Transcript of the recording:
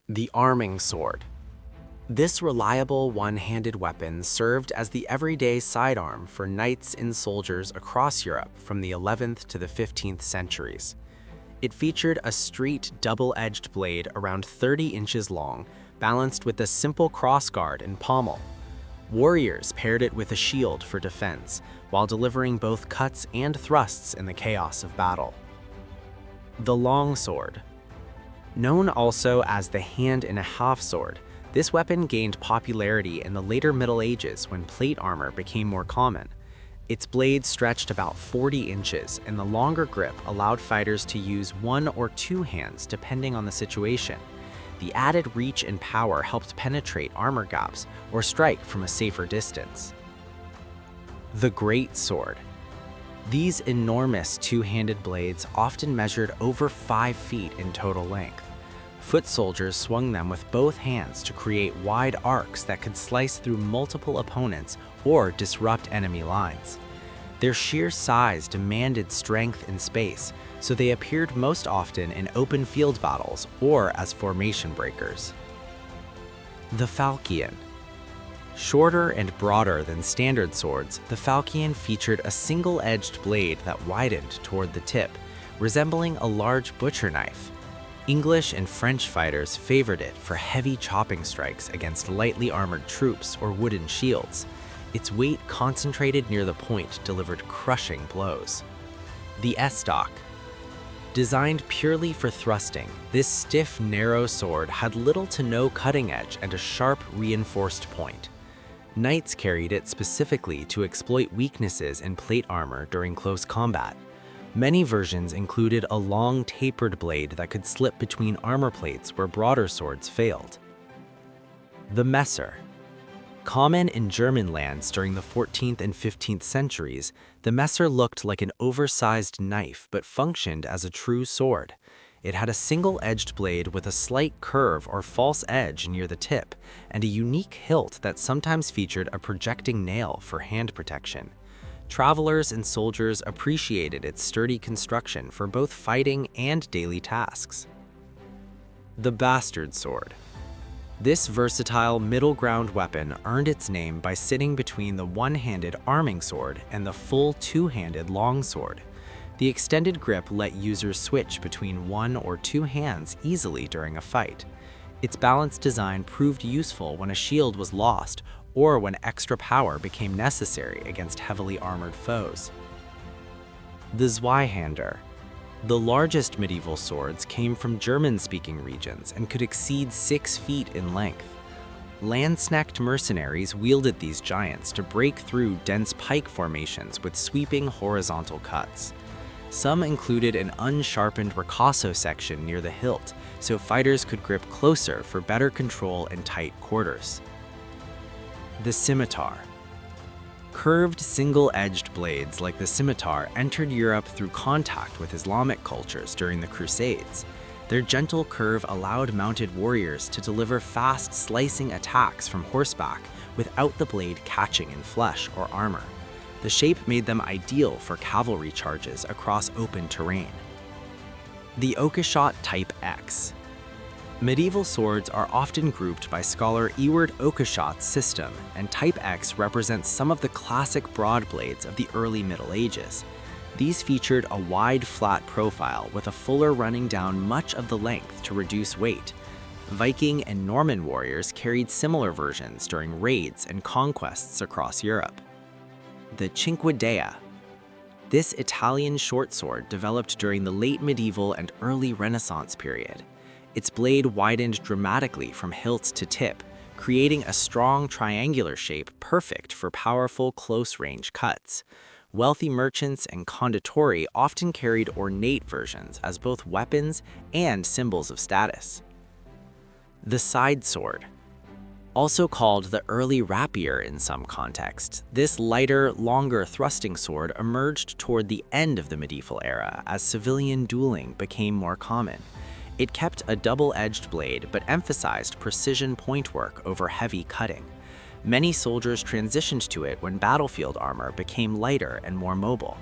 The arming sword. This reliable one-handed weapon served as the everyday sidearm for knights and soldiers across Europe from the 11th to the 15th centuries. It featured a straight, double-edged blade around 30 inches long, balanced with a simple crossguard and pommel. Warriors paired it with a shield for defense, while delivering both cuts and thrusts in the chaos of battle. The long sword. Known also as the hand-and-a-half sword, this weapon gained popularity in the later Middle Ages when plate armor became more common. Its blade stretched about 40 inches, and the longer grip allowed fighters to use one or two hands depending on the situation. The added reach and power helped penetrate armor gaps or strike from a safer distance. The great sword. These enormous two-handed blades often measured over 5 feet in total length. Foot soldiers swung them with both hands to create wide arcs that could slice through multiple opponents or disrupt enemy lines. Their sheer size demanded strength in space, so they appeared most often in open field battles or as formation breakers. The falchion. Shorter and broader than standard swords, the falchion featured a single-edged blade that widened toward the tip, resembling a large butcher knife. English and French fighters favored it for heavy chopping strikes against lightly armored troops or wooden shields. Its weight concentrated near the point delivered crushing blows. The estoc. Designed purely for thrusting, this stiff, narrow sword had little to no cutting edge and a sharp, reinforced point. Knights carried it specifically to exploit weaknesses in plate armor during close combat. Many versions included a long, tapered blade that could slip between armor plates where broader swords failed. The messer. Common in German lands during the 14th and 15th centuries, the messer looked like an oversized knife but functioned as a true sword. It had a single-edged blade with a slight curve or false edge near the tip, and a unique hilt that sometimes featured a projecting nail for hand protection. Travelers and soldiers appreciated its sturdy construction for both fighting and daily tasks. The bastard sword. This versatile middle-ground weapon earned its name by sitting between the one-handed arming sword and the full two-handed long sword. The extended grip let users switch between one or two hands easily during a fight. Its balanced design proved useful when a shield was lost or when extra power became necessary against heavily armored foes. The Zweihander. The largest medieval swords came from German-speaking regions and could exceed 6 feet in length. Landsnecked mercenaries wielded these giants to break through dense pike formations with sweeping horizontal cuts. Some included an unsharpened ricasso section near the hilt, so fighters could grip closer for better control in tight quarters. The scimitar. Curved, single-edged blades like the scimitar entered Europe through contact with Islamic cultures during the Crusades. Their gentle curve allowed mounted warriors to deliver fast, slicing attacks from horseback without the blade catching in flesh or armor. The shape made them ideal for cavalry charges across open terrain. The Oakeshott Type X. Medieval swords are often grouped by scholar Ewart Oakeshott's system, and Type X represents some of the classic broad blades of the early Middle Ages. These featured a wide, flat profile with a fuller running down much of the length to reduce weight. Viking and Norman warriors carried similar versions during raids and conquests across Europe. The Cinquedea. This Italian short sword developed during the late medieval and early Renaissance period. Its blade widened dramatically from hilt to tip, creating a strong triangular shape perfect for powerful close-range cuts. Wealthy merchants and condottieri often carried ornate versions as both weapons and symbols of status. The side sword. Also called the early rapier in some contexts, this lighter, longer thrusting sword emerged toward the end of the medieval era as civilian dueling became more common. It kept a double-edged blade but emphasized precision point work over heavy cutting. Many soldiers transitioned to it when battlefield armor became lighter and more mobile.